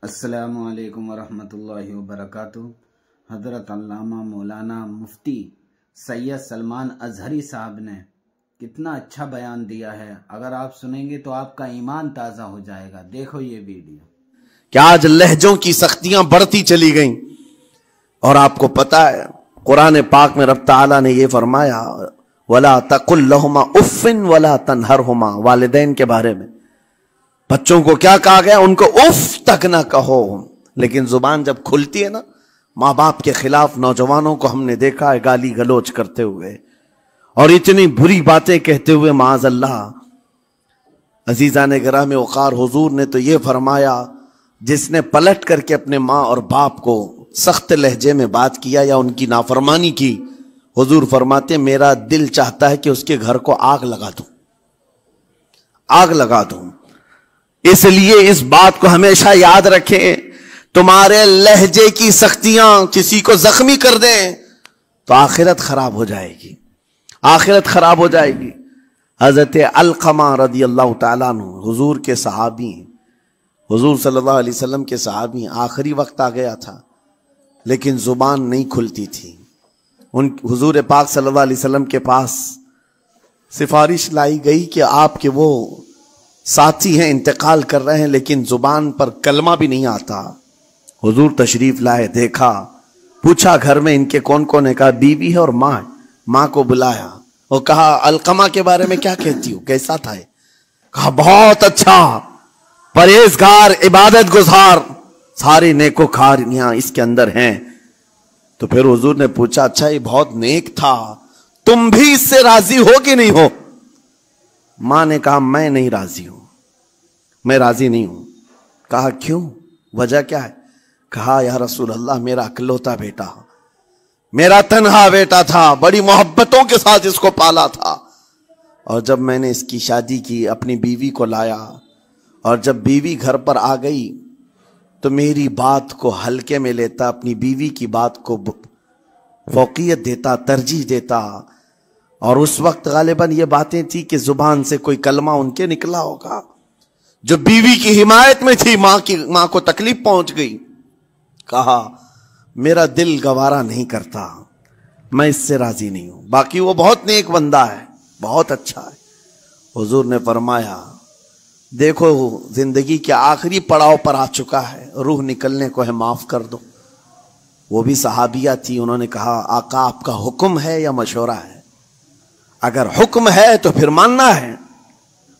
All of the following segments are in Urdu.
السلام علیکم ورحمۃ اللہ وبرکاتہ۔ حضرت علامہ مولانا مفتی سید سلمان اظہری صاحب نے کتنا اچھا بیان دیا ہے، اگر آپ سنیں گے تو آپ کا ایمان تازہ ہو جائے گا۔ دیکھو یہ ویڈیو کہ آج لہجوں کی سختیاں بڑھتی چلی گئیں، اور آپ کو پتا ہے قرآن پاک میں رب تعالیٰ نے یہ فرمایا وَلَا تَقُلْ لَهُمَا اُفٍّ وَلَا تَنْهَرْهُمَا، والدین کے بارے میں بچوں کو کیا کہا گیا؟ ان کو اف تک نہ کہو۔ لیکن زبان جب کھلتی ہے نا، ماں باپ کے خلاف نوجوانوں کو ہم نے دیکھا ہے گالی گلوچ کرتے ہوئے اور اتنی بری باتیں کہتے ہوئے، معاذ اللہ۔ عزیزان گرامی وقار، حضور نے تو یہ فرمایا جس نے پلٹ کر کے اپنے ماں اور باپ کو سخت لہجے میں بات کیا یا ان کی نافرمانی کی، حضور فرماتے میرا دل چاہتا ہے کہ اس کے گھر کو آگ لگا دوں، آگ لگا دوں۔ اس لیے اس بات کو ہمیشہ یاد رکھیں، تمہارے لہجے کی سختیاں کسی کو زخمی کر دیں تو آخرت خراب ہو جائے گی، آخرت خراب ہو جائے گی۔ حضرت علقمہ رضی اللہ تعالیٰ عنہ حضور کے صحابی، حضور صلی اللہ علیہ وسلم کے صحابی، آخری وقت آ گیا تھا لیکن زبان نہیں کھلتی تھی۔ حضور پاک صلی اللہ علیہ وسلم کے پاس سفارش لائی گئی کہ آپ کے وہ ساتھی ہیں، انتقال کر رہے ہیں لیکن زبان پر کلمہ بھی نہیں آتا۔ حضور تشریف لائے، دیکھا، پوچھا گھر میں ان کے کون کون ہے؟ کہا بیوی ہے اور ماں ہے۔ ماں کو بلایا اور کہا علقمہ کے بارے میں کیا کہتی ہو، کیسا تھا؟ کہا بہت اچھا، پرہیزگار، عبادت گزار، سارے نیکوکاریاں اس کے اندر ہیں۔ تو پھر حضور نے پوچھا اچھا یہ بہت نیک تھا، تم بھی اس سے راضی ہو کہ نہیں ہو؟ ماں نے کہا میں نہیں راضی ہوں، میں راضی نہیں ہوں۔ کہا کیوں، وجہ کیا ہے؟ کہا یا رسول اللہ میرا اکلوتا بیٹا، میرا تنہا بیٹا تھا، بڑی محبتوں کے ساتھ اس کو پالا تھا، اور جب میں نے اس کی شادی کی اپنی بیوی کو لایا، اور جب بیوی گھر پر آ گئی تو میری بات کو ہلکے میں لیتا، اپنی بیوی کی بات کو فوقیت دیتا، ترجیح دیتا، اور اس وقت غالباً یہ باتیں تھی کہ زبان سے کوئی کلمہ ان کے نکلا ہوگا جو بیوی کی حمایت میں تھی، ماں کو تکلیف پہنچ گئی۔ کہا میرا دل گوارا نہیں کرتا، میں اس سے راضی نہیں ہوں، باقی وہ بہت نیک بندہ ہے، بہت اچھا ہے۔ حضور نے فرمایا دیکھو زندگی کے آخری پڑاؤ پر آ چکا ہے، روح نکلنے کو ہے، معاف کر دو۔ وہ بھی صحابیہ تھی، انہوں نے کہا آقا آپ کا حکم ہے یا مشورہ ہے؟ اگر حکم ہے تو پھر ماننا ہے۔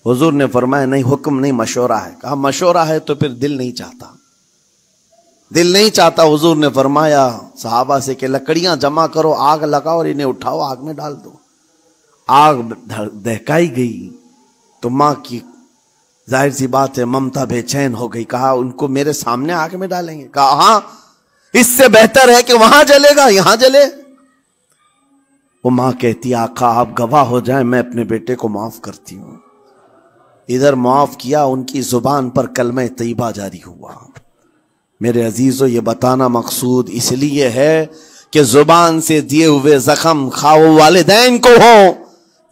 حضور نے فرمایا نہیں، حکم نہیں، مشورہ ہے۔ کہا مشورہ ہے تو پھر دل نہیں چاہتا، دل نہیں چاہتا۔ حضور نے فرمایا صحابہ سے کہ لکڑیاں جمع کرو، آگ لگاؤ اور انہیں اٹھاؤ، آگ میں ڈال دو۔ آگ دہکائی گئی تو ماں کی ظاہر سی بات ہے ممتا بے چین ہو گئی۔ کہا ان کو میرے سامنے آگ میں ڈالیں گے؟ کہا ہاں، اس سے بہتر ہے کہ وہاں جلے گا، یہاں جلے۔ وہ ماں کہتی آقا آپ گواہ ہو جائیں، میں اپنے بیٹے کو معاف کرتی ہوں۔ ادھر معاف کیا، ان کی زبان پر کلمہ طیبہ جاری ہوا۔ میرے عزیزو یہ بتانا مقصود اس لیے ہے کہ زبان سے دیے ہوئے زخم خواہ والدین کو ہو،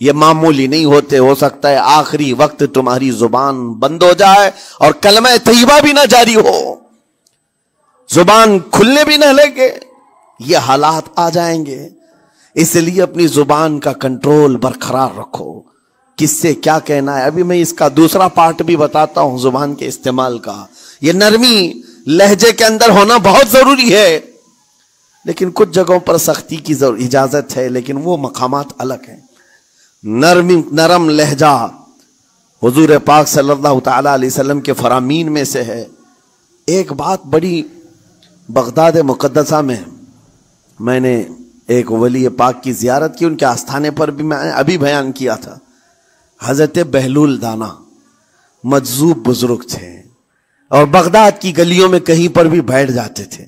یہ معمولی نہیں ہوتے۔ ہو سکتا ہے آخری وقت تمہاری زبان بند ہو جائے اور کلمہ طیبہ بھی نہ جاری ہو، زبان کھلنے بھی نہ لگے، یہ حالات آ جائیں گے۔ اس لیے اپنی زبان کا کنٹرول برقرار رکھو، کس سے کیا کہنا ہے۔ ابھی میں اس کا دوسرا پارٹ بھی بتاتا ہوں زبان کے استعمال کا۔ یہ نرمی لہجے کے اندر ہونا بہت ضروری ہے، لیکن کچھ جگہوں پر سختی کی اجازت ہے، لیکن وہ مقامات الگ ہیں۔ نرم لہجہ حضور پاک صلی اللہ تعالی علیہ وسلم کے فرامین میں سے ہے۔ ایک بات بڑی، بغداد مقدسہ میں نے ایک ولی پاک کی زیارت کی، ان کے آستانے پر بھی میں ابھی بیان کیا تھا۔ حضرت بہلول دانا مجذوب بزرگ تھے، اور بغداد کی گلیوں میں کہیں پر بھی بیٹھ جاتے تھے،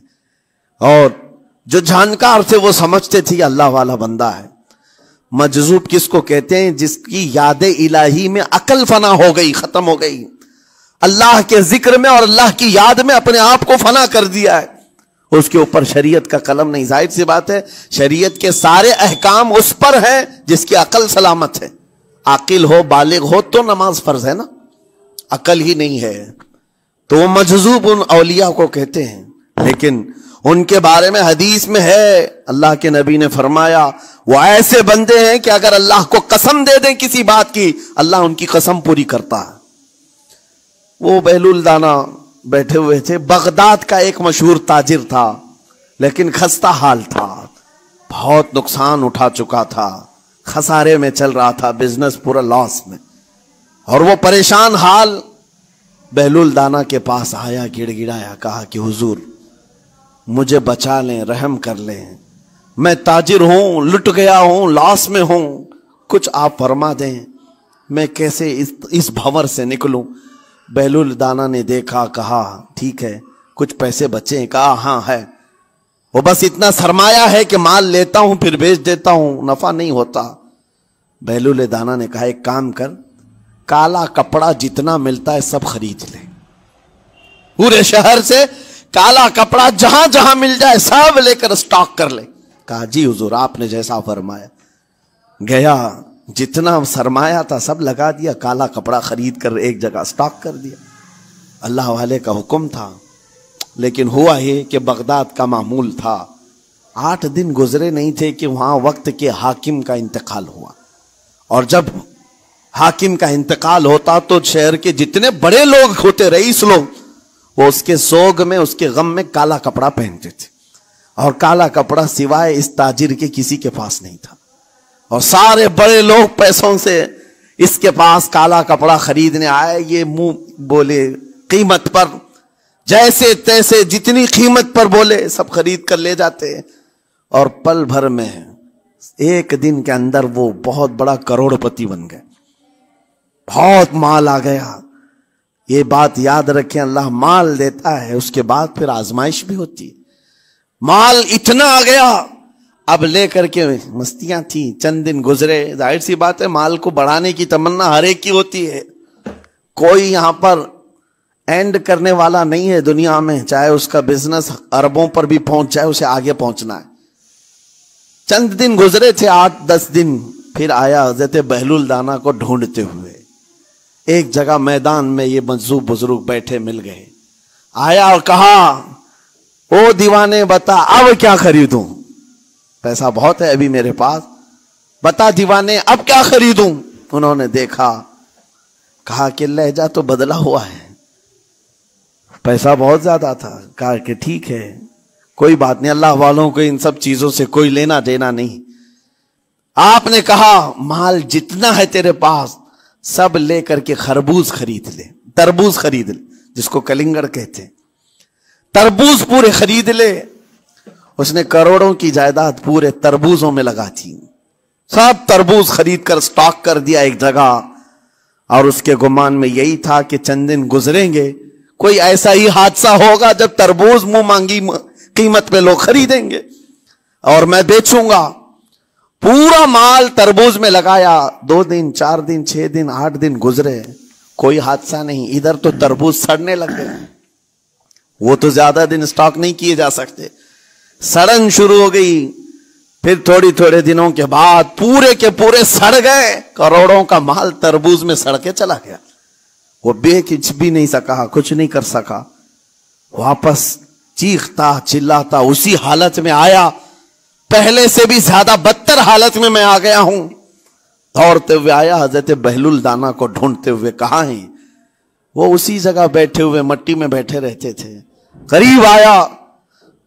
اور جو جانکار تھے وہ سمجھتے تھے یہ اللہ والا بندہ ہے۔ مجذوب کس کو کہتے ہیں؟ جس کی یاد الہی میں عقل فنا ہو گئی، ختم ہو گئی، اللہ کے ذکر میں اور اللہ کی یاد میں اپنے آپ کو فنا کر دیا ہے، اس کے اوپر شریعت کا قلم نہیں۔ ظاہر سی بات ہے شریعت کے سارے احکام اس پر ہیں جس کی عقل سلامت ہے۔ عاقل ہو، بالغ ہو تو نماز فرض ہے نا، عقل ہی نہیں ہے تو وہ مجذوب ان اولیاء کو کہتے ہیں. لیکن ان کے بارے میں حدیث میں ہے، اللہ کے نبی نے فرمایا وہ ایسے بندے ہیں کہ اگر اللہ کو قسم دے دیں کسی بات کی، اللہ ان کی قسم پوری کرتا ہے. وہ بہلول دانا بیٹھے ہوئے تھے. بغداد کا ایک مشہور تاجر تھا، لیکن خستہ حال تھا، بہت نقصان اٹھا چکا تھا، خسارے میں چل رہا تھا، بزنس پورا لاس میں. اور وہ پریشان حال بہلول دانا کے پاس آیا، گڑ گڑایا، کہا کہ حضور مجھے بچا لیں، رحم کر لیں، میں تاجر ہوں، لٹ گیا ہوں، لاس میں ہوں، کچھ آپ فرما دیں، میں کیسے اس بھنور سے نکلوں. بہلول دانا نے دیکھا، کہا ٹھیک ہے کچھ پیسے بچے؟ کہا ہاں ہے، وہ بس اتنا سرمایہ ہے کہ مال لیتا ہوں پھر بیچ دیتا ہوں، نفع نہیں ہوتا. بہلول دانا نے کہا ایک کام کر، کالا کپڑا جتنا ملتا ہے سب خرید لے، پورے شہر سے کالا کپڑا جہاں جہاں مل جائے سب لے کر اسٹاک کر لے. کہا جی حضور آپ نے جیسا فرمایا. گیا، جتنا سرمایہ تھا سب لگا دیا، کالا کپڑا خرید کر ایک جگہ اسٹاک کر دیا. اللہ والے کا حکم تھا. لیکن ہوا یہ کہ بغداد کا معمول تھا، 8 دن گزرے نہیں تھے کہ وہاں وقت کے حاکم کا انتقال ہوا. اور جب حاکم کا انتقال ہوتا تو شہر کے جتنے بڑے لوگ ہوتے، رئیس لوگ، وہ اس کے سوگ میں، اس کے غم میں کالا کپڑا پہنتے تھے. اور کالا کپڑا سوائے اس تاجر کے کسی کے پاس نہیں تھا. اور سارے بڑے لوگ پیسوں سے اس کے پاس کالا کپڑا خریدنے آئے. یہ منہ بولے قیمت پر، جیسے تیسے جتنی قیمت پر بولے سب خرید کر لے جاتے. اور پل بھر میں، ایک دن کے اندر وہ بہت بڑا کروڑ پتی بن گئے، بہت مال آ گیا. یہ بات یاد رکھیں، اللہ مال دیتا ہے، اس کے بعد پھر آزمائش بھی ہوتی ہے. مال اتنا آ گیا، اب لے کر کے مستیاں تھیں. چند دن گزرے، ظاہر سی بات ہے مال کو بڑھانے کی تمنا ہر ایک کی ہوتی ہے. کوئی یہاں پر اینڈ کرنے والا نہیں ہے دنیا میں، چاہے اس کا بزنس اربوں پر بھی پہنچ جائے، اسے آگے پہنچنا ہے. چند دن گزرے تھے، 8-10 دن. پھر آیا حضرت بہلول دانا کو ڈھونڈتے ہوئے. ایک جگہ میدان میں یہ مجذوب بزرگ بیٹھے مل گئے. آیا اور کہا او دیوانے بتا اب کیا خریدوں؟ پیسہ بہت ہے ابھی میرے پاس، بتا دیوانے اب کیا خریدوں؟ انہوں نے دیکھا، کہا کہ لہجہ تو بدلا ہوا ہے، پیسہ بہت زیادہ تھا. کہا کہ ٹھیک ہے کوئی بات نہیں، اللہ والوں کو ان سب چیزوں سے کوئی لینا دینا نہیں. آپ نے کہا مال جتنا ہے تیرے پاس سب لے کر کے خربوز خرید لے، تربوز خرید لے، جس کو کلنگڑ کہتے ہیں، تربوز پورے خرید لے. اس نے کروڑوں کی جائیداد پورے تربوزوں میں لگا تھی. سب تربوز خرید کر سٹاک کر دیا ایک جگہ. اور اس کے گمان میں یہی تھا کہ چند دن گزریں گے، کوئی ایسا ہی حادثہ ہوگا جب تربوز منہ مانگی قیمت پہ لوگ خریدیں گے اور میں بیچوں گا. پورا مال تربوز میں لگایا. 2 دن 4 دن 6 دن 8 دن گزرے، کوئی حادثہ نہیں. ادھر تو تربوز سڑنے لگ گئے، وہ تو زیادہ دن سٹاک نہیں کیے جا سکتے، سڑن شروع ہو گئی. پھر تھوڑے دنوں کے بعد پورے کے پورے سڑ گئے. کروڑوں کا مال تربوز میں سڑ کے چلا گیا. وہ کچھ بھی نہیں سکا، کچھ نہیں کر سکا. واپس چیختا چلاتا اسی حالت میں آیا، پہلے سے بھی زیادہ بدتر حالت میں میں آ گیا ہوں. دوڑتے ہوئے آیا، حضرت بہلول دانا کو ڈھونڈتے ہوئے. کہاں ہیں؟ وہ اسی جگہ بیٹھے ہوئے مٹی میں بیٹھے رہتے تھے. قریب آیا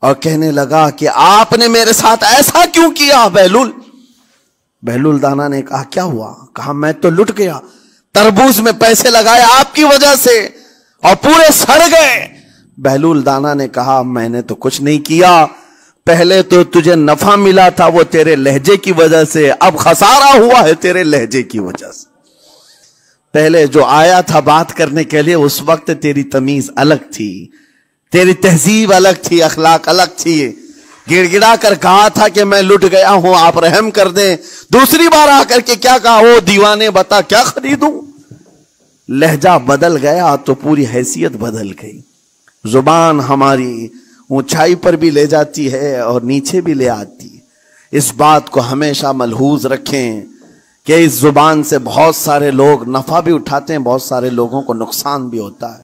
اور کہنے لگا کہ آپ نے میرے ساتھ ایسا کیوں کیا بہلول؟ بہلول دانا نے کہا کیا ہوا؟ کہا میں تو لٹ گیا، تربوز میں پیسے لگائے آپ کی وجہ سے اور پورے سڑ گئے. بہلول دانا نے کہا میں نے تو کچھ نہیں کیا، پہلے تو تجھے نفع ملا تھا وہ تیرے لہجے کی وجہ سے، اب خسارہ ہوا ہے تیرے لہجے کی وجہ سے. پہلے جو آیا تھا بات کرنے کے لیے اس وقت تیری تمیز الگ تھی، تیری تہذیب الگ تھی، اخلاق الگ تھی. گڑ گڑا کر کہا تھا کہ میں لٹ گیا ہوں آپ رحم کر دیں. دوسری بار آ کر کے کیا کہا؟ او دیوانے بتا کیا خریدوں؟ لہجہ بدل گیا تو پوری حیثیت بدل گئی. زبان ہماری اونچائی پر بھی لے جاتی ہے اور نیچے بھی لے آتی ہے. اس بات کو ہمیشہ ملحوظ رکھیں کہ اس زبان سے بہت سارے لوگ نفع بھی اٹھاتے ہیں، بہت سارے لوگوں کو نقصان بھی ہوتا ہے.